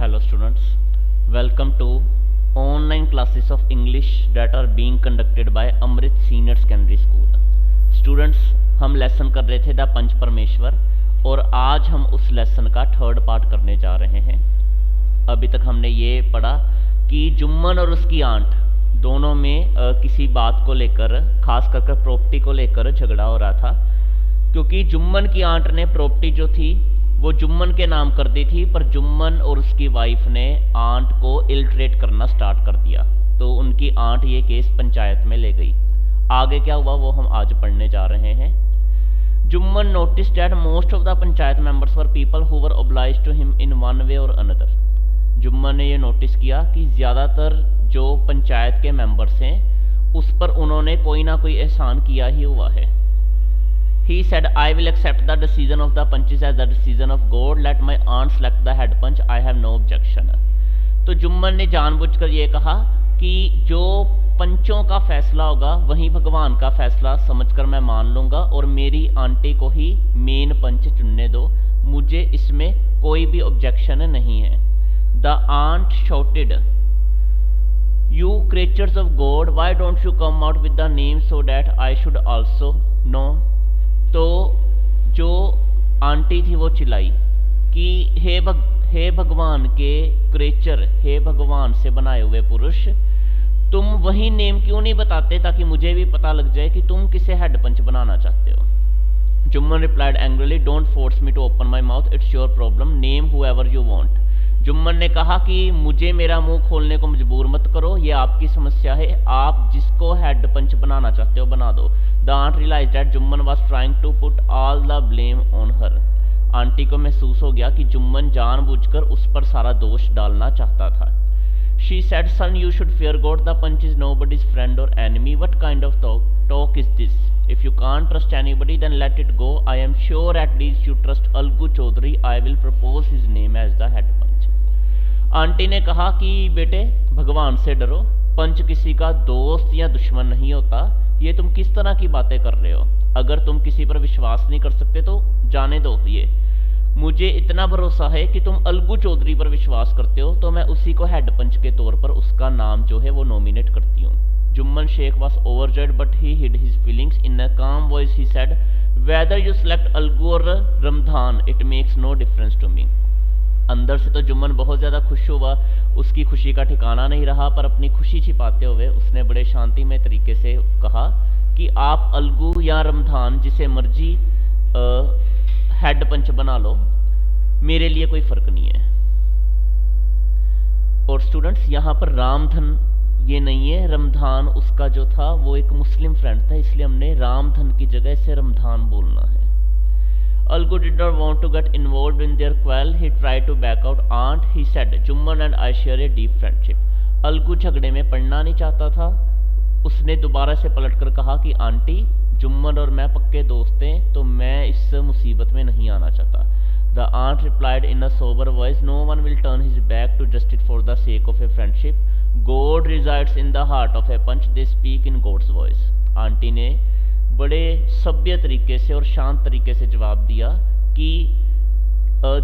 Hello students, welcome to online classes of English that are being conducted by Amrit Senior Secondary School. Students, हम lesson कर रहे थे the पंच परमेश्वर और आज हम उस लेसन का थर्ड पार्ट करने जा रहे हैं। अभी तक हमने ये पढ़ा कि जुम्मन और उसकी आंट दोनों में किसी बात को लेकर, खास कर प्रॉपर्टी को लेकर झगड़ा हो रहा था, क्योंकि जुम्मन की आंट ने प्रॉपर्टी जो थी वो जुम्मन के नाम कर दी थी, पर जुम्मन और उसकी वाइफ ने आंट को इल्ट्रेट करना स्टार्ट कर दिया, तो उनकी आंट ये केस पंचायत में ले गई। आगे क्या हुआ वो हम आज पढ़ने जा रहे हैं। Jumman notice that most of the panchayat members were people who were obliged to him in one way or another. Jumman ने ये नोटिस किया कि ज़्यादातर जो पंचायत के मेंबर्स हैं उस पर उन्होंने कोई ना कोई एहसान किया ही हुआ है। He said, I will accept the decision of the punches as the decision of God. Let my aunt select the head punch. I have no objection. तो जुम्मन ने जानबूझकर ये कहा कि जो पंचों का फैसला होगा वही भगवान का फैसला समझकर मैं मान लूँगा और मेरी आंटी को ही मेन पंच चुनने दो, मुझे इसमें कोई भी ऑब्जेक्शन नहीं है। The aunt shouted, You creatures of God, why don't you come out with the name so that I should also know? तो जो आंटी थी वो चिल्लाई कि हे भगवान के क्रेचर, हे भगवान से बनाए हुए पुरुष, तुम वही नेम क्यों नहीं बताते ताकि मुझे भी पता लग जाए कि तुम किसे हेड पंच बनाना चाहते हो। Jumman replied angrily, don't force me to open my mouth, it's your problem, name whoever you want. Jumman ने कहा कि मुझे मेरा मुंह खोलने को मजबूर मत करो, ये आपकी समस्या है, आप जिसको हेड पंच बनाना चाहते हो बना दो। The aunt realised that Jumman was trying to put all the blame on her. Aunty को महसूस हो गया कि जुम्मन जानबूझकर उस पर सारा दोष डालना चाहता था। She said, son you should fear God, the panch is nobody's friend और enemy, what kind of talk is this? If you can't trust anybody, then let it go. I am sure at least you trust Algu Chaudhary. I will propose his name as the head punch. Aunty ने कहा कि बेटे भगवान से डरो, पंच किसी का दोस्त या दुश्मन नहीं होता, ये तुम किस तरह की बातें कर रहे हो? अगर तुम किसी पर विश्वास नहीं कर सकते तो जाने दो। ये मुझे इतना भरोसा है कि तुम अलगू चौधरी पर विश्वास करते हो, तो मैं उसी को हेड पंच के तौर पर उसका नाम जो है वो नॉमिनेट करती हूँ। Jumman Sheikh was overjoyed, but he hid his feelings. In a calm voice, he said, "Whether you select Algu or Ramdhan, it makes no difference to me." अंदर से तो जुम्मन बहुत ज़्यादा खुश हुआ, उसकी खुशी का ठिकाना नहीं रहा, पर अपनी खुशी छिपाते हुए उसने बड़े शांतिमय तरीके से कहा कि आप अलगू या रमधान जिसे मर्जी हेड पंच बना लो, मेरे लिए कोई फ़र्क नहीं है। और स्टूडेंट्स, यहाँ पर रामधन ये नहीं है, रमधान उसका जो था वो एक मुस्लिम फ्रेंड था, इसलिए हमने रामधन की जगह से रमधान बोलना है। Algu did not want to get involved in their quarrel. He tried to back out. Aunt, he said, Jumman and I share a deep friendship. Algu झगड़े में पड़ना नहीं चाहता था। उसने दोबारा से पलटकर कहा कि आंटी, जुम्मन और मैं पक्के दोस्त हैं, तो मैं इस मुसीबत में नहीं आना चाहता। The aunt replied in a sober voice, No one will turn his back to just it for the sake of a friendship. God resides in the heart of a punch. They speak in God's voice. Aunty ने बड़े सभ्य तरीके से और शांत तरीके से जवाब दिया कि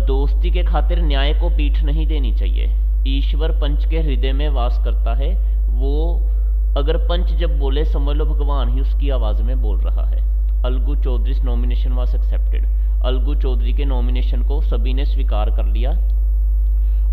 दोस्ती के खातिर न्याय को पीठ नहीं देनी चाहिए। ईश्वर पंच के हृदय में वास करता है, वो अगर पंच जब बोले समझ लो भगवान ही उसकी आवाज़ में बोल रहा है। Algu Chaudhary nomination was accepted. Algu Chaudhary के नॉमिनेशन को सभी ने स्वीकार कर लिया।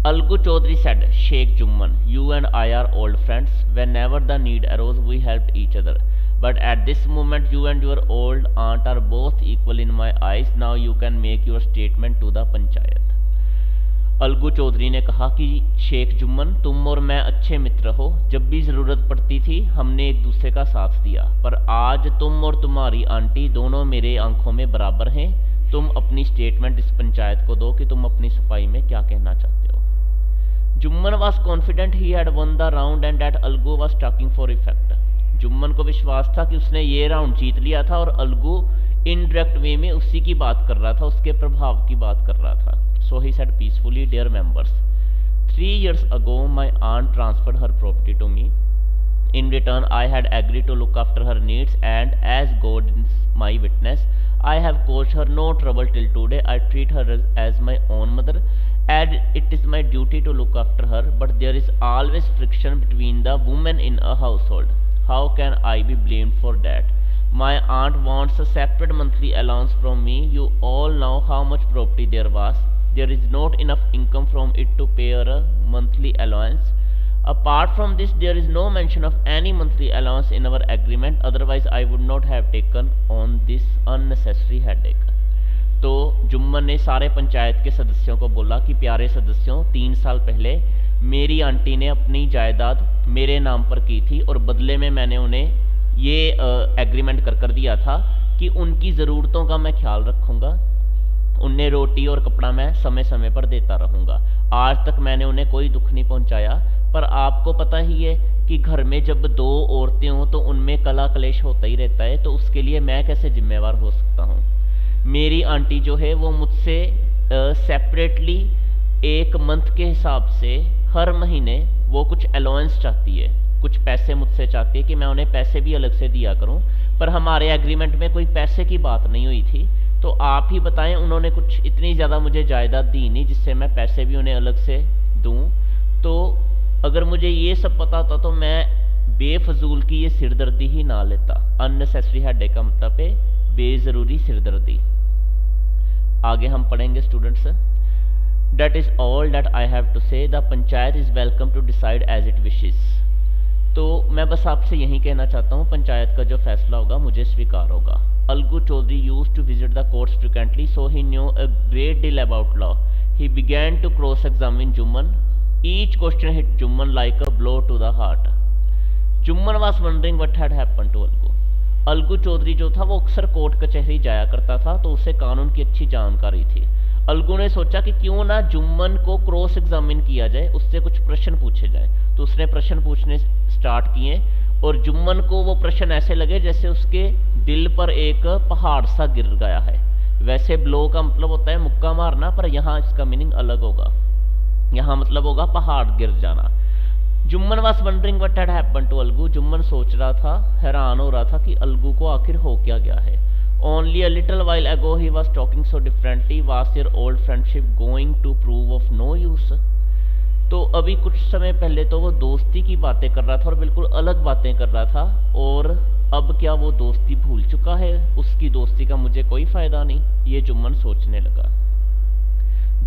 Algu Chaudhary said, Sheikh Jumman, you and I are old friends. Whenever the need arose, we helped each other. But at this moment, you and your old aunt are both equal in my eyes. Now you can make your statement to the panchayat. Algu Chaudhary ने कहा कि शेख जुम्मन, तुम और मैं अच्छे मित्र हो, जब भी ज़रूरत पड़ती थी हमने एक दूसरे का साथ दिया, पर आज तुम और तुम्हारी आंटी दोनों मेरे आंखों में बराबर हैं। तुम अपनी स्टेटमेंट इस पंचायत को दो कि तुम अपनी सफाई में क्या कहना चाहते हो। Jumman was confident he had won the round and that Algu was talking for effect. Jumman को विश्वास था कि उसने ये राउंड जीत लिया था और अलगू इनडायरेक्ट वे में उसी की बात कर रहा था, उसके प्रभाव की बात कर रहा था। So he said peacefully, Dear members, 3 years ago my aunt transferred her property to me. In return, I had agreed to look after her needs, and as God is my witness, I have caused her no trouble till today. I treat her as my own mother. as it is my duty to look after her, but there is always friction between the women in a household. How can I be blamed for that? My aunt wants a separate monthly allowance from me. You all know how much property there was. There is not enough income from it to pay her a monthly allowance. Apart from this, there is no mention of any monthly allowance in our agreement, otherwise I would not have taken on this unnecessary headache. तो जुम्मन ने सारे पंचायत के सदस्यों को बोला कि प्यारे सदस्यों, 3 साल पहले मेरी आंटी ने अपनी जायदाद मेरे नाम पर की थी और बदले में मैंने उन्हें ये एग्रीमेंट कर दिया था कि उनकी ज़रूरतों का मैं ख्याल रखूँगा, उन्हें रोटी और कपड़ा मैं समय समय पर देता रहूँगा। आज तक मैंने उन्हें कोई दुख नहीं पहुँचाया, पर आपको पता ही है कि घर में जब 2 औरतें हों तो उनमें कला कलेश होता ही रहता है, तो उसके लिए मैं कैसे जिम्मेवार हो सकता हूँ। मेरी आंटी जो है वो मुझसे सेपरेटली एक मंथ के हिसाब से हर महीने वो कुछ अलाउंस चाहती है, कुछ पैसे मुझसे चाहती है कि मैं उन्हें पैसे भी अलग से दिया करूं, पर हमारे एग्रीमेंट में कोई पैसे की बात नहीं हुई थी। तो आप ही बताएं, उन्होंने कुछ इतनी ज़्यादा मुझे जायदाद दी नहीं जिससे मैं पैसे भी उन्हें अलग से दूं। तो अगर मुझे ये सब पता होता तो मैं बेफजूल की ये सिरदर्दी ही ना लेता। अननेसेसरी हेडेक का मतलब है बेजरूरी सिरदर्दी। आगे हम पढ़ेंगे students. That is all that I have to say. The panchayat is welcome to decide as it wishes. तो मैं बस आपसे यही कहना चाहता हूँ, पंचायत का जो फैसला होगा मुझे स्वीकार होगा। Algu Chaudhary used to visit the courts frequently, so he knew a great deal about law. He began to cross-examine Jumman. Each question hit Jumman like a blow to the heart. Jumman was wondering what had happened to Algu. Algu Chaudhary जो था वो अक्सर court कचहरी जाया करता था, तो उसे कानून की अच्छी जानकारी थी। अलगू ने सोचा कि क्यों ना जुम्मन को क्रॉस एग्जामिन किया जाए, उससे कुछ प्रश्न पूछे जाए। तो उसने प्रश्न पूछने स्टार्ट किए और जुम्मन को वो प्रश्न ऐसे लगे जैसे उसके दिल पर एक पहाड़ सा गिर गया है। वैसे ब्लो का मतलब होता है मुक्का मारना, पर यहाँ इसका मीनिंग अलग होगा। यहाँ मतलब होगा पहाड़ गिर जाना। Jumman was wondering what had happened to Algu. Jumman सोच रहा था, हैरान हो रहा था कि अलगू को आखिर हो क्या गया है। Only a little while ago ही was talking so differently, was your old friendship going to prove of no use. तो अभी कुछ समय पहले तो वो दोस्ती की बातें कर रहा था और बिल्कुल अलग बातें कर रहा था, और अब क्या वो दोस्ती भूल चुका है? उसकी दोस्ती का मुझे कोई फायदा नहीं, ये जुम्मन सोचने लगा।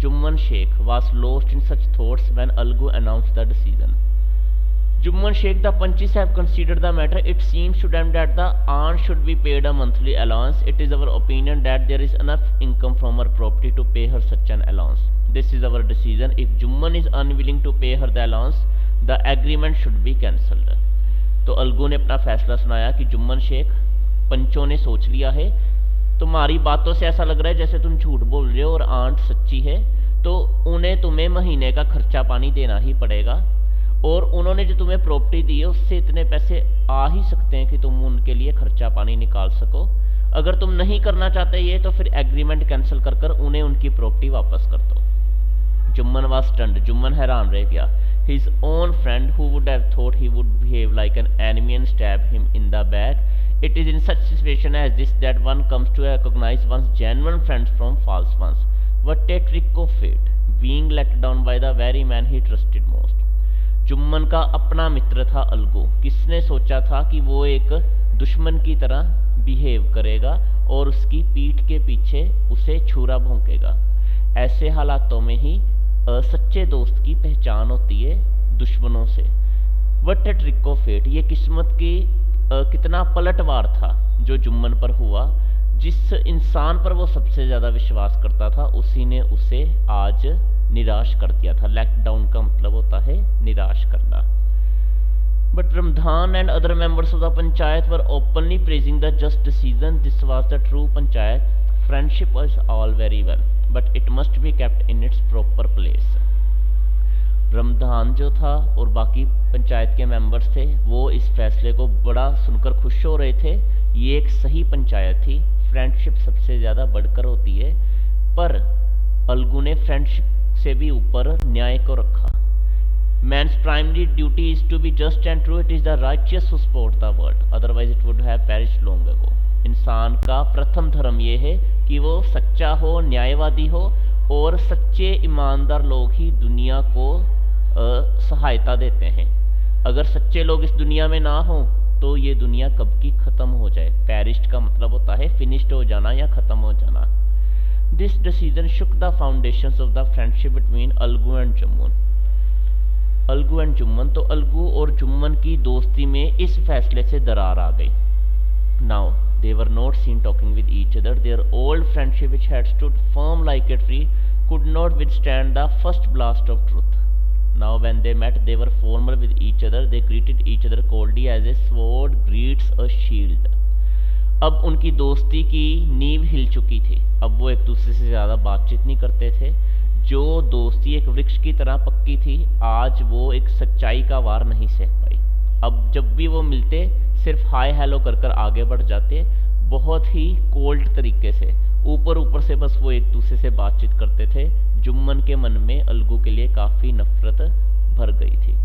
Jumman Sheikh was lost in such thoughts when Algu announced the decision. Jumman Sheikh, the Panchis have considered the matter. It seems to them that the aunt should be paid a monthly allowance. It is our opinion that there is enough income from her property to pay her such an allowance. This is our decision. If Jumman is unwilling to pay her the allowance, the agreement should be cancelled. तो अलगू ने अपना फैसला सुनाया कि जुम्मन शेख, पंचों ने सोच लिया है, तुम्हारी बातों से ऐसा लग रहा है जैसे तुम झूठ बोल रहे हो और आंट सच्ची है, तो उन्हें तुम्हें महीने का खर्चा पानी देना ही पड़ेगा, और उन्होंने जो तुम्हें प्रॉपर्टी दी है उससे इतने पैसे आ ही सकते हैं कि तुम उनके लिए खर्चा पानी निकाल सको। अगर तुम नहीं करना चाहते ये, तो फिर एग्रीमेंट कैंसिल कर कर उन्हें उनकी प्रॉपर्टी वापस कर दो। Jumman was stunned. जुम्मन हैरान रह गया। His own friend who would have thought he would behave like an enemy and stab him in the back. It is in such situation as this that one comes to recognise one's genuine friends from false ones. What a trick of fate, being let down by the very man he trusted most. Jumman का अपना मित्र था अलगू। किसने सोचा था कि वो एक दुश्मन की तरह बिहेव करेगा और उसकी पीठ के पीछे उसे छुरा भोंकेगा। ऐसे हालातों में ही सच्चे दोस्त की पहचान होती है दुश्मनों से। What a trick of fate, ये किस्मत की कितना पलटवार था जो जुम्मन पर हुआ। जिस इंसान पर वो सबसे ज़्यादा विश्वास करता था उसी ने उसे आज निराश कर दिया था। लेट डाउन का मतलब होता है निराश करना। But Ramdhan and other members of the panchayat were openly praising the just decision. This was the true panchayat. Friendship was all very well, but it must be kept in its proper place. Ramdhan जो था और बाकी पंचायत के मेंबर्स थे, वो इस फैसले को बड़ा सुनकर खुश हो रहे थे। ये एक सही पंचायत थी। फ्रेंडशिप सबसे ज़्यादा बढ़कर होती है, पर अलगू ने फ्रेंडशिप से भी ऊपर न्याय को रखा। Man's primary duty is to be just and true. It is the righteous who support the world, otherwise it would have perished long ago. इंसान का प्रथम धर्म ये है कि वो सच्चा हो, न्यायवादी हो, और सच्चे ईमानदार लोग ही दुनिया को सहायता देते हैं। अगर सच्चे लोग इस दुनिया में ना हो तो ये दुनिया कब की ख़त्म हो जाए। पेरिश्ड का मतलब होता है फिनिश्ड हो जाना या ख़त्म हो जाना। This decision shook the foundations of the friendship between Algu and Jumman. Algu and Jumman, तो अलगू और जुम्मन की दोस्ती में इस फैसले से दरार आ गई। Now they were not seen talking with each other. Their old friendship, which had stood firm like a tree, could not withstand the first blast of truth. Now when they met, they were formal with each other. They greeted each other coldly as a sword greets a shield. अब उनकी दोस्ती की नींव हिल चुकी थी। अब वो एक दूसरे से ज़्यादा बातचीत नहीं करते थे। जो दोस्ती एक वृक्ष की तरह पक्की थी, आज वो एक सच्चाई का वार नहीं सह पाई। अब जब भी वो मिलते सिर्फ हाय हेलो कर कर आगे बढ़ जाते, बहुत ही कोल्ड तरीके से, ऊपर ऊपर से बस वो एक दूसरे से बातचीत करते थे। जुम्मन के मन में अलगू के लिए काफ़ी नफरत भर गई थी।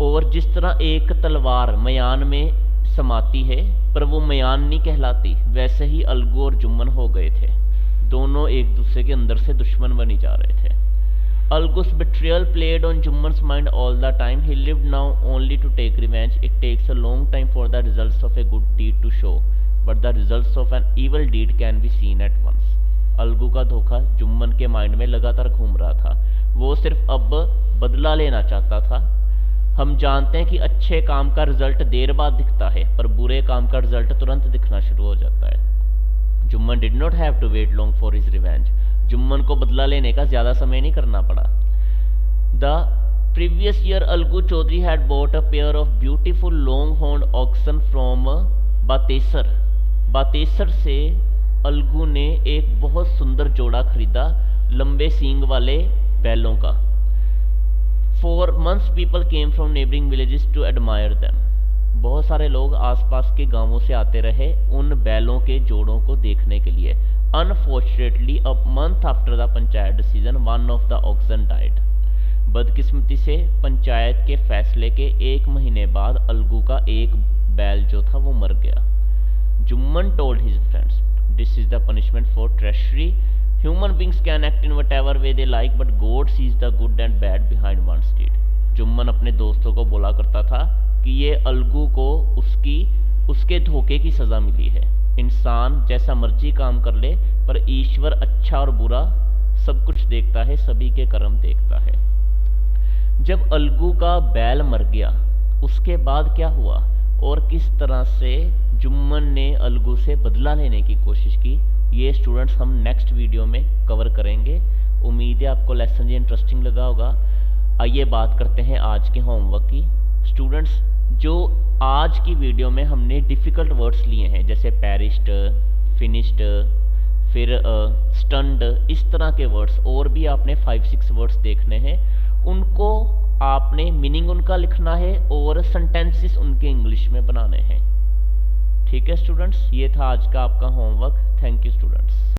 और जिस तरह एक तलवार मयान में समाती है पर वो मयान नहीं कहलाती, वैसे ही अलगू और जुम्मन हो गए थे। दोनों एक दूसरे के अंदर से दुश्मन बनी जा रहे थे। Algu's betrayal played on Jumman's mind all the time. He lived now only to take revenge. It takes a long time for the results of a good deed to show, but the results of an evil deed can be seen at once. Algu का धोखा जुम्मन के mind में लगातार घूम रहा था। वो सिर्फ अब बदला लेना चाहता था। हम जानते हैं कि अच्छे काम का रिजल्ट देर बाद दिखता है, पर बुरे काम का रिजल्ट तुरंत दिखना शुरू हो जाता है। Jumman did not have to wait long for his revenge. Jumman को बदला लेने का ज़्यादा समय नहीं करना पड़ा। The previous year Algu Chaudhary had bought a pair of beautiful long horn oxen from Bateshar. Bateshar से अलगू ने एक बहुत सुंदर जोड़ा खरीदा लंबे सींग वाले बैलों का। For months people came from neighbouring villages to admire them. बहुत सारे लोग आसपास के गांवों से आते रहे उन बैलों के जोड़ों को देखने के लिए। Unfortunately, a month after the panchayat decision, one of the oxen died. बदकिस्मती से पंचायत के फैसले के 1 महीने बाद अलगू का एक बैल जो था वो मर गया। Jumman told his friends, this is the punishment for treachery. Human beings can act in whatever way they like, but God sees the good and bad behind one's deed. Jumman अपने दोस्तों को बोला करता था कि ये अलगू को उसके धोखे की सज़ा मिली है। इंसान जैसा मर्जी काम कर ले, पर ईश्वर अच्छा और बुरा सब कुछ देखता है, सभी के कर्म देखता है। जब अलगू का बैल मर गया, उसके बाद क्या हुआ और किस तरह से जुम्मन ने अलगू से बदला लेने की कोशिश की, ये स्टूडेंट्स हम नेक्स्ट वीडियो में कवर करेंगे। उम्मीद है आपको लेसन ये इंटरेस्टिंग लगा होगा। आइए बात करते हैं आज के होमवर्क की। स्टूडेंट्स, जो आज की वीडियो में हमने डिफ़िकल्ट वर्ड्स लिए हैं, जैसे पेरिश्ड, फिनिश्ड, फिर स्टन्ड, इस तरह के वर्ड्स, और भी आपने 5-6 वर्ड्स देखने हैं। उनको आपने मीनिंग उनका लिखना है और सेंटेंसेस उनके इंग्लिश में बनाने हैं। ठीक है स्टूडेंट्स, ये था आज का आपका होमवर्क। Thank you students.